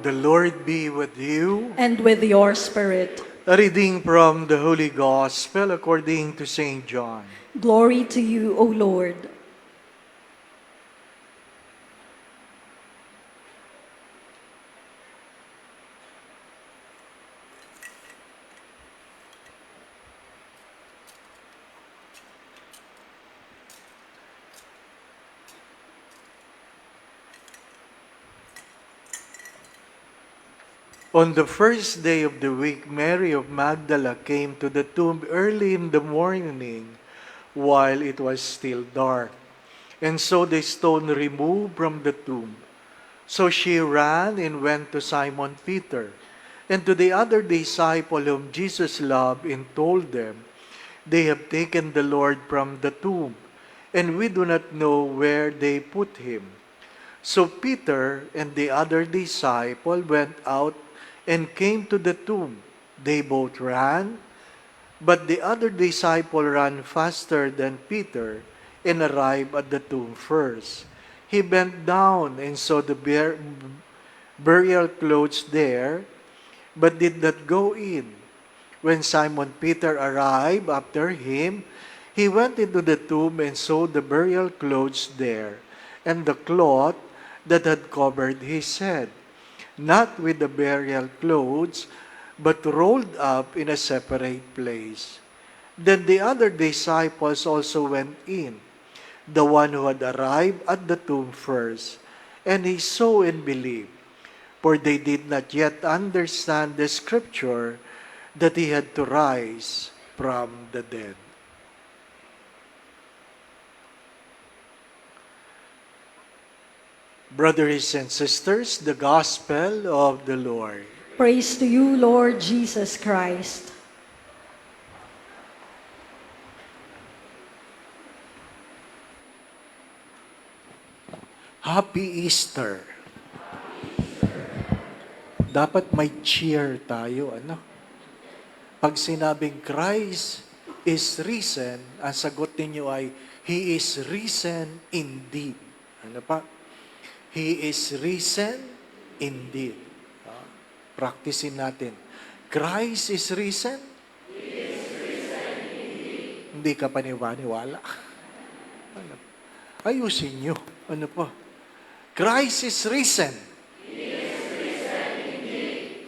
The Lord be with you. And with your spirit. A reading from the Holy Gospel according to St. John. Glory to you, O Lord. On the first day of the week, Mary of Magdala came to the tomb early in the morning while it was still dark, and saw the stone removed from the tomb. So she ran and went to Simon Peter and to the other disciple whom Jesus loved, and told them, "They have taken the Lord from the tomb, and we do not know where they put him." So Peter and the other disciple went out and came to the tomb. They both ran, but the other disciple ran faster than Peter and arrived at the tomb first. He bent down and saw the burial clothes there, but did not go in. When Simon Peter arrived after him, he went into the tomb and saw the burial clothes there, and the cloth that had covered his head, not with the burial clothes, but rolled up in a separate place. Then the other disciples also went in, the one who had arrived at the tomb first, and he saw and believed, for they did not yet understand the scripture that he had to rise from the dead. Brothers and sisters, the Gospel of the Lord. Praise to you, Lord Jesus Christ. Happy Easter! Dapat may cheer tayo, ano? Pag sinabing Christ is risen, ang sagot ninyo ay, He is risen indeed. Ano pa? He is risen indeed. Practicein natin. Christ is risen? He is risen indeed. Hindi ka paniwala. Ano? Ayusin nyo. Ano pa? Christ is risen. He is risen indeed.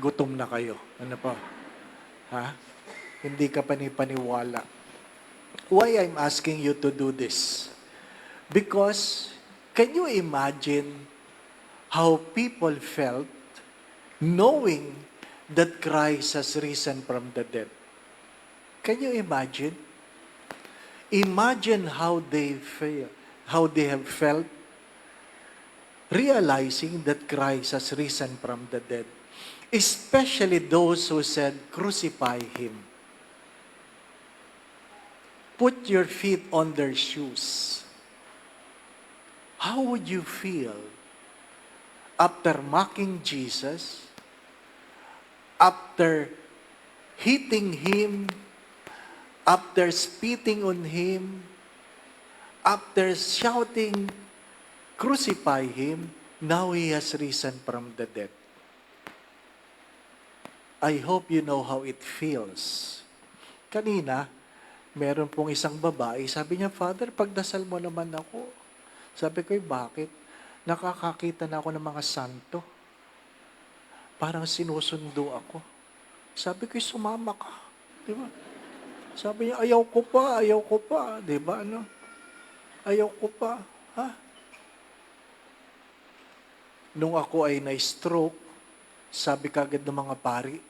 Gutom na kayo. Ano pa? Ha? Hindi ka paniwala. Why I'm asking you to do this? Because can you imagine how people felt knowing that Christ has risen from the dead? Can you imagine? Imagine how they have felt realizing that Christ has risen from the dead. Especially those who said, "Crucify Him." Put your feet on their shoes. How would you feel after mocking Jesus, after hitting Him, after spitting on Him, after shouting, "Crucify Him," now He has risen from the dead? I hope you know how it feels. Kanina, meron pong isang babae, sabi niya, "Father, pagdasal mo naman ako." Sabi ko, bakit? Nakakakita na ako ng mga santo. Parang sinusundo ako. Sabi ko, sumama ka. Di ba? Sabi niya, ayaw ko pa. Di ba, ano? Ayaw ko pa. Ha? Nung ako ay na-stroke, sabi kagad ng mga pari,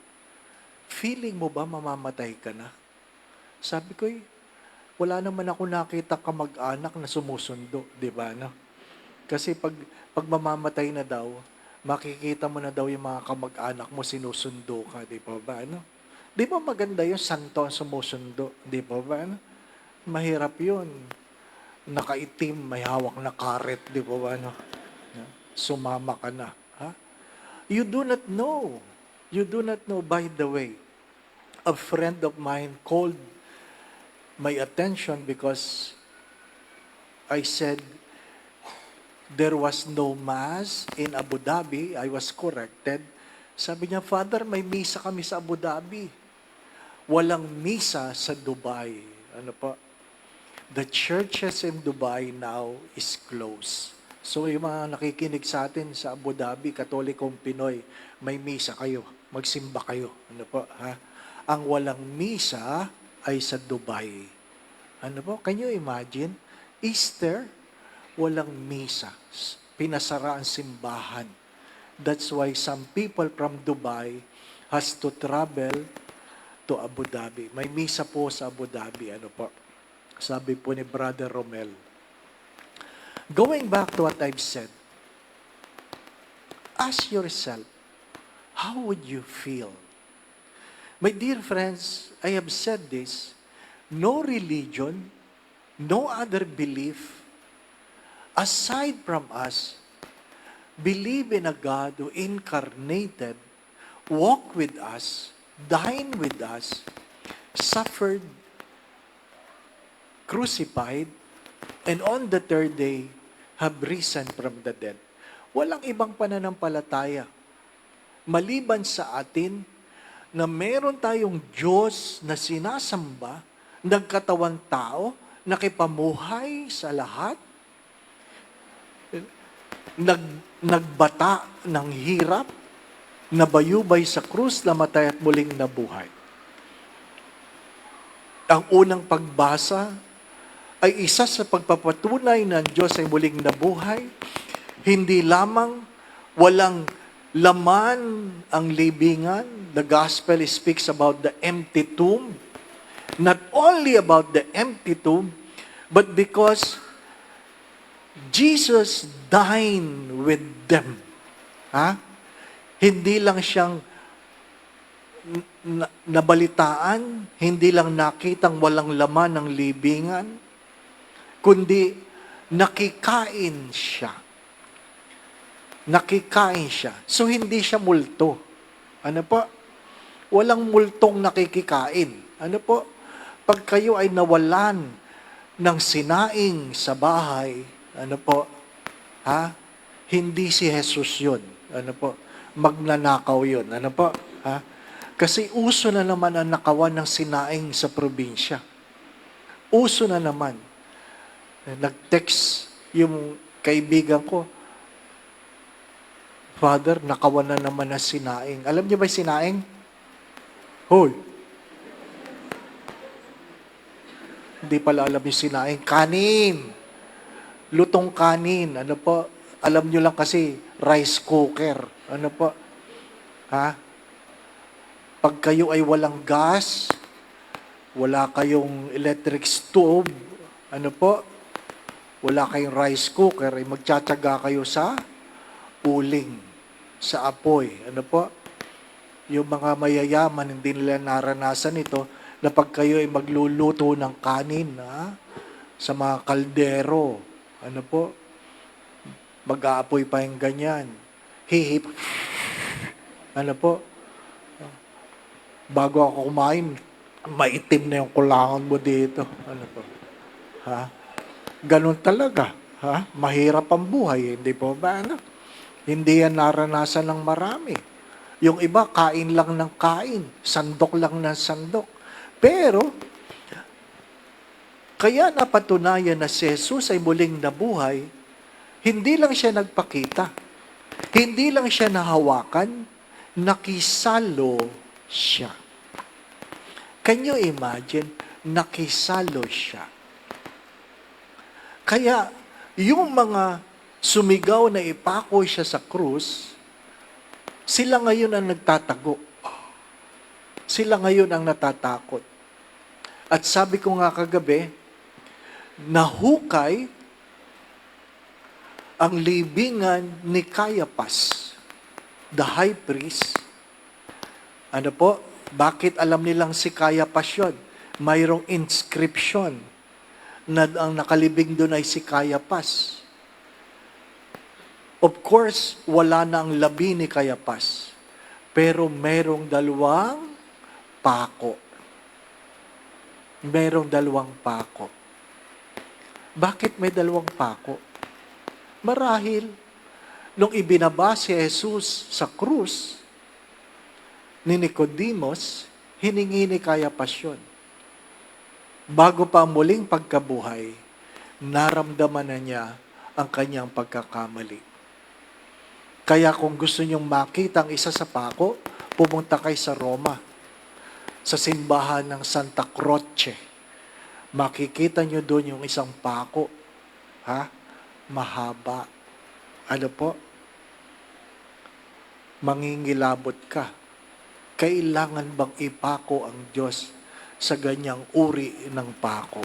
"Feeling mo ba mamamatay ka na?" Sabi ko, wala naman ako nakita kamag-anak na sumusundo, di ba, no? Kasi pag mamamatay na daw, makikita mo na daw yung mga kamag-anak mo sinusundo ka, di ba, no? Di ba maganda yung santo ang sumusundo, di ba, no? Mahirap yun. Nakaitim, may hawak na karet, di ba, no? Sumama ka na, ha? You do not know. You do not know, by the way. A friend of mine called my attention because I said, there was no mass in Abu Dhabi. I was corrected. Sabi niya, Father, may misa kami sa Abu Dhabi. Walang misa sa Dubai. Ano po? The churches in Dubai now is closed. So yung mga nakikinig sa atin sa Abu Dhabi, Katolikong Pinoy, may misa kayo. Magsimba kayo. Ano po? Ha? Ang walang misa ay sa Dubai. Ano po? Can you imagine? Easter, walang misa. Pinasara ang simbahan. That's why some people from Dubai has to travel to Abu Dhabi. May misa po sa Abu Dhabi. Ano po? Sabi po ni Brother Romel. Going back to what I've said, ask yourself, how would you feel? My dear friends, I have said this, no religion, no other belief, aside from us, believe in a God who incarnated, walked with us, dined with us, suffered, crucified, and on the third day, have risen from the dead. Walang ibang pananampalataya. Maliban sa atin, na meron tayong Diyos na sinasamba, nagkatawang tao, nakipamuhay sa lahat, nagbata ng hirap, nabayubay sa krus, namatay at muling nabuhay. Ang unang pagbasa ay isa sa pagpapatunay na ang Diyos ay muling nabuhay. Hindi lamang walang laman ang libingan. The gospel speaks about the empty tomb. Not only about the empty tomb, but because Jesus dined with them. Ha? Hindi lang siyang nabalitaan, hindi lang nakitang walang laman ng libingan, kundi nakikain siya. Nakikain siya. So, hindi siya multo. Ano po? Walang multong nakikikain. Ano po? Pag kayo ay nawalan ng sinaing sa bahay, ano po? Ha? Hindi si Jesus yun. Ano po? Magnanakaw yun. Ano po? Ha? Kasi uso na naman ang nakawan ng sinaing sa probinsya. Uso na naman. Nag-text yung kaibigan ko, Father, nakawan na naman na sinaing. Alam niyo ba yung sinaing? Hoy! Hindi pala alam yung sinaing. Kanin! Lutong kanin. Ano po? Alam niyo lang kasi, rice cooker. Ano po? Ha? Pag kayo ay walang gas, wala kayong electric stove, ano po? Wala kayong rice cooker, ay magtsatsaga kayo sa uling, sa apoy. Ano po? Yung mga mayayaman, hindi nila naranasan ito, na pag kayo ay magluluto ng kanin, ha? Sa mga kaldero, ano po? Mag-aapoy pa yung ganyan. Hihip. Ano po? Bago ako kumain, maitim na yung kulangan mo dito. Ano po? Ha? Ganun talaga. Ha? Mahirap ang buhay. Hindi po ba? Ano? Hindi yan naranasan ng marami. Yung iba, kain lang ng kain. Sandok lang ng sandok. Pero, kaya napatunayan na si Jesus ay muling nabuhay, hindi lang siya nagpakita. Hindi lang siya nahawakan, nakisalo siya. Can you imagine? Nakisalo siya. Kaya, yung mga sumigaw na ipako siya sa krus, sila ngayon ang nagtatago. Sila ngayon ang natatakot. At sabi ko nga kagabi, nahukay ang libingan ni Caiaphas, the high priest. Ano po? Bakit alam nilang si Caiaphas yun? Mayroong inscription na ang nakalibing doon ay si Caiaphas. Of course, wala na ang labi ni Caiaphas. Pero merong dalawang pako. Merong dalawang pako. Bakit may dalawang pako? Marahil, nung ibinaba si Jesus sa krus ni Nicodemus, hiningi ni Caiaphas yun. Bago pa ang muling pagkabuhay, naramdaman na niya ang kanyang pagkakamali. Kaya kung gusto niyong makita ang isa sa pako, pumunta kayo sa Roma, sa simbahan ng Santa Croce. Makikita niyo doon yung isang pako. Mahaba. Ano po? Mangingilabot ka. Kailangan bang ipako ang Diyos sa ganyang uri ng pako?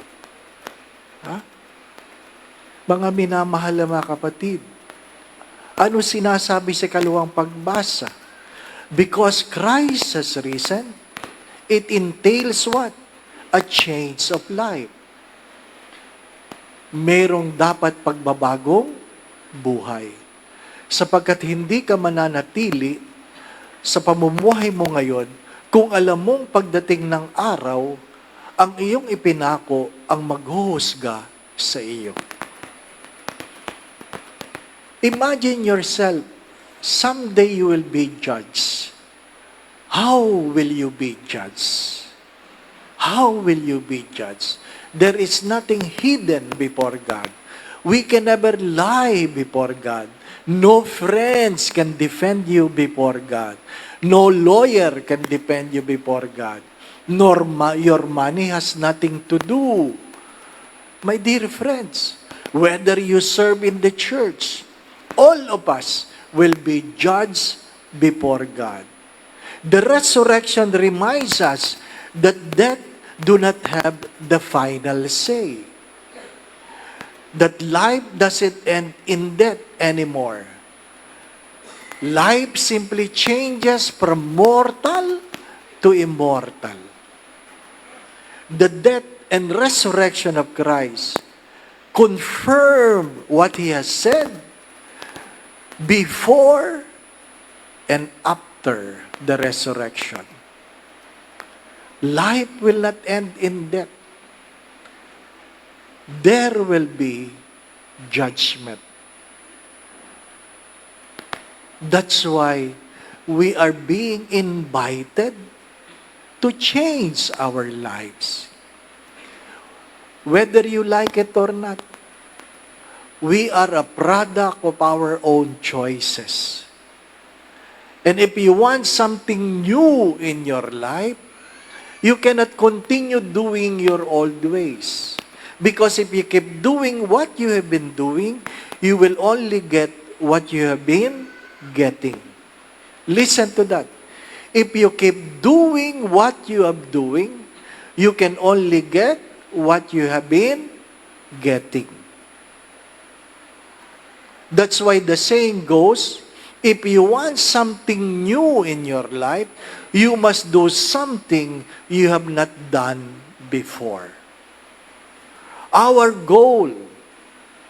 Mga minamahal na mga kapatid, ano sinasabi sa kaluwang pagbasa? Because Christ has risen, it entails what? A change of life. Merong dapat pagbabagong buhay. Sapagkat hindi ka mananatili sa pamumuhay mo ngayon kung alam mong pagdating ng araw, ang iyong ipinako ang maghuhusga sa iyo. Imagine yourself, someday you will be judged. How will you be judged? How will you be judged? There is nothing hidden before God. We can never lie before God. No friends can defend you before God. No lawyer can defend you before God. Nor your money has nothing to do. My dear friends, whether you serve in the church, all of us will be judged before God. The resurrection reminds us that death do not have the final say. That life doesn't end in death anymore. Life simply changes from mortal to immortal. The death and resurrection of Christ confirm what He has said before and after the resurrection. Life will not end in death. There will be judgment. That's why we are being invited to change our lives. Whether you like it or not, we are a product of our own choices. And if you want something new in your life, you cannot continue doing your old ways. Because if you keep doing what you have been doing, you will only get what you have been getting. Listen to that. If you keep doing what you are doing, you can only get what you have been getting. That's why the saying goes, if you want something new in your life, you must do something you have not done before. Our goal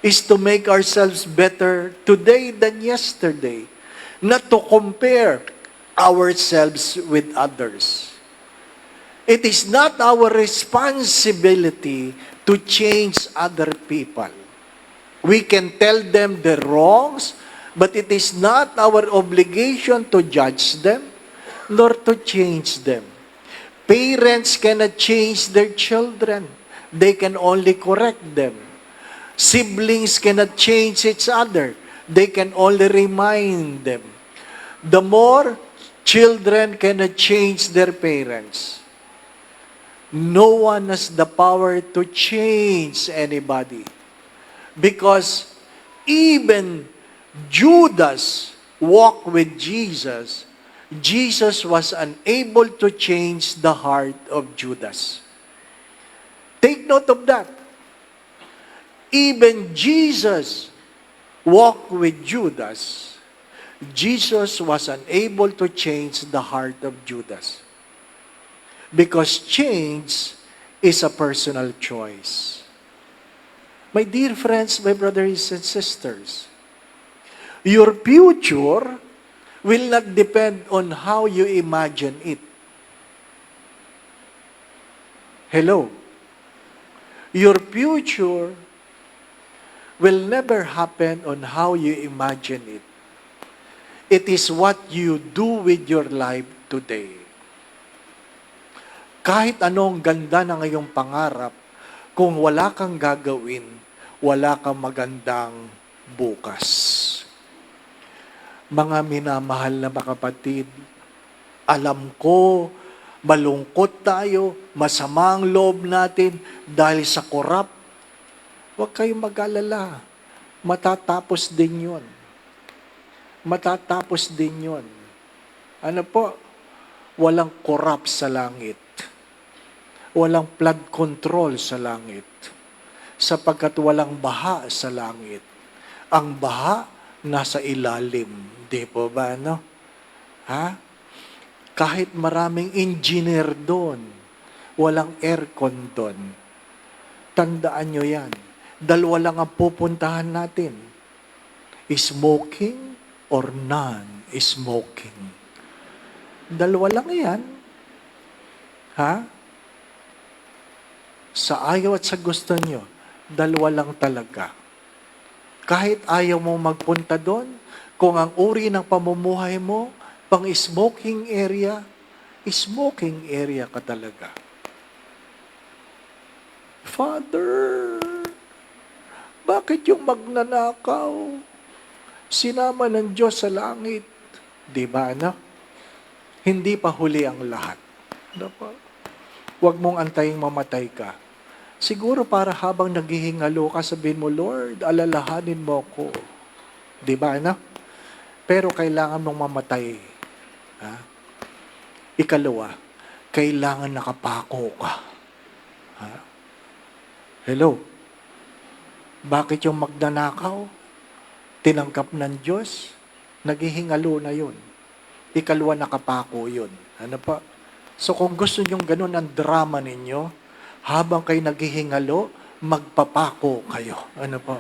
is to make ourselves better today than yesterday, not to compare ourselves with others. It is not our responsibility to change other people. We can tell them the wrongs, but it is not our obligation to judge them, nor to change them. Parents cannot change their children. They can only correct them. Siblings cannot change each other. They can only remind them. The more, children cannot change their parents. No one has the power to change anybody. Because even Judas walked with Jesus. Jesus was unable to change the heart of Judas. Take note of that. Even Jesus walked with Judas. Jesus was unable to change the heart of Judas. Because change is a personal choice. My dear friends, my brothers and sisters, your future will not depend on how you imagine it. Hello? Your future will never happen on how you imagine it. It is what you do with your life today. Kahit anong ganda ng iyong pangarap, kung wala kang gagawin, wala kang magandang bukas. Mga minamahal na mga kapatid, alam ko, malungkot tayo, masama ang loob natin dahil sa korap. Huwag kayong mag-alala. Matatapos din yun. Matatapos din yun. Ano po? Walang korap sa langit. Walang flood control sa langit. Sapagkat walang baha sa langit. Ang baha nasa ilalim. Di po ba, no? Ha? Kahit maraming engineer doon, walang aircon doon. Tandaan nyo yan. Dalawa lang ang pupuntahan natin. Smoking or non-smoking. Dalawa lang yan. Ha? Sa ayaw at sa gusto nyo, dalawa lang talaga. Kahit ayaw mo magpunta doon, kung ang uri ng pamumuhay mo, pang smoking area ka talaga. Father, bakit yung magnanakaw? Sinama ng Diyos sa langit. Di ba, ano? Hindi pa huli ang lahat. Dapat. Huwag mong antaying mamatay ka. Siguro para habang naghihingalo ka, sabihin mo, Lord, alalahanin mo ko. Di ba, ano? Pero kailangan mong mamatay. Ha? Ikalawa, kailangan nakapako ka. Ha? Hello? Bakit yung magnanakaw? Tinangkap ng Diyos? Naghihingalo na yun. Ikalawa, nakapako yun. Ano pa? So kung gusto nyong ganun ang drama ninyo, habang kayo naghihingalo, magpapako kayo. Ano po?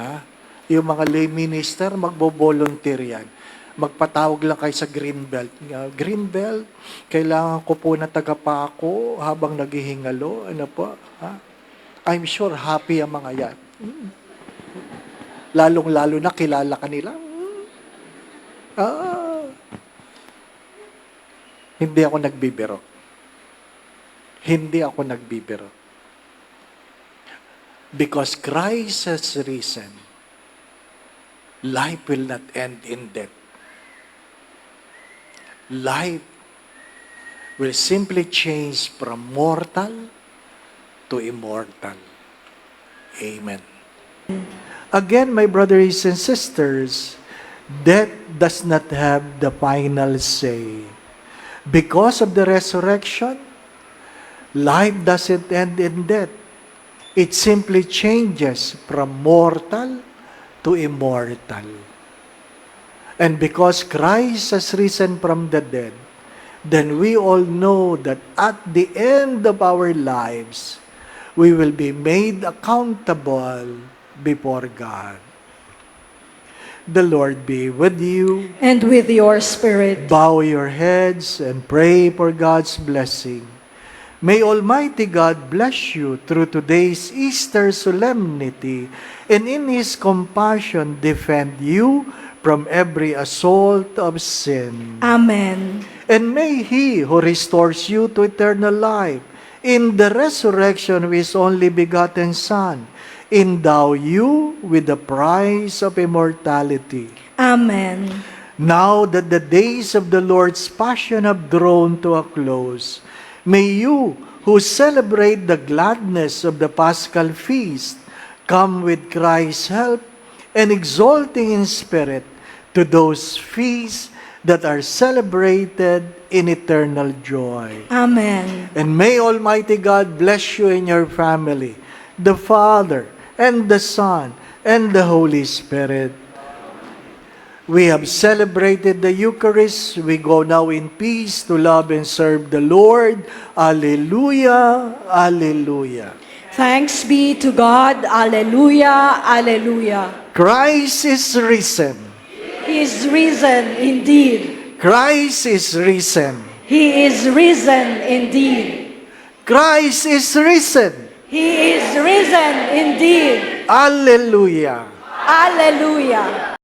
Ha? Yung mga lay minister, magbo-volunteer yan. Magpatawag lang kayo sa Greenbelt. Greenbelt, kailangan ko po na tagapako habang naghihingalo. Ano po? Ha? I'm sure happy ang mga yan. Lalong-lalo na kilala ka nila. Hindi ako nagbibiro. Hindi ako nagbibiro. Because Christ has risen, life will not end in death. Life will simply change from mortal to immortal. Amen. Again, my brothers and sisters, death does not have the final say. Because of the resurrection, life doesn't end in death. It simply changes from mortal to immortal. And because Christ has risen from the dead, then we all know that at the end of our lives, we will be made accountable before God. The Lord be with you. And with your spirit. Bow your heads and pray for God's blessing. May Almighty God bless you through today's Easter solemnity, and in His compassion defend you from every assault of sin. Amen. And may He who restores you to eternal life in the resurrection of His only begotten Son endow you with the prize of immortality. Amen. Now that the days of the Lord's passion have drawn to a close, may you who celebrate the gladness of the Paschal feast come with Christ's help and exulting in spirit to those feasts that are celebrated in eternal joy. Amen. And may Almighty God bless you and your family, the Father, and the Son, and the Holy Spirit. We have celebrated the Eucharist. We go now in peace to love and serve the Lord. Alleluia, alleluia. Thanks be to God. Alleluia, alleluia. Christ is risen. He is risen indeed. Christ is risen. He is risen indeed. Christ is risen. He is risen indeed. Alleluia. Hallelujah.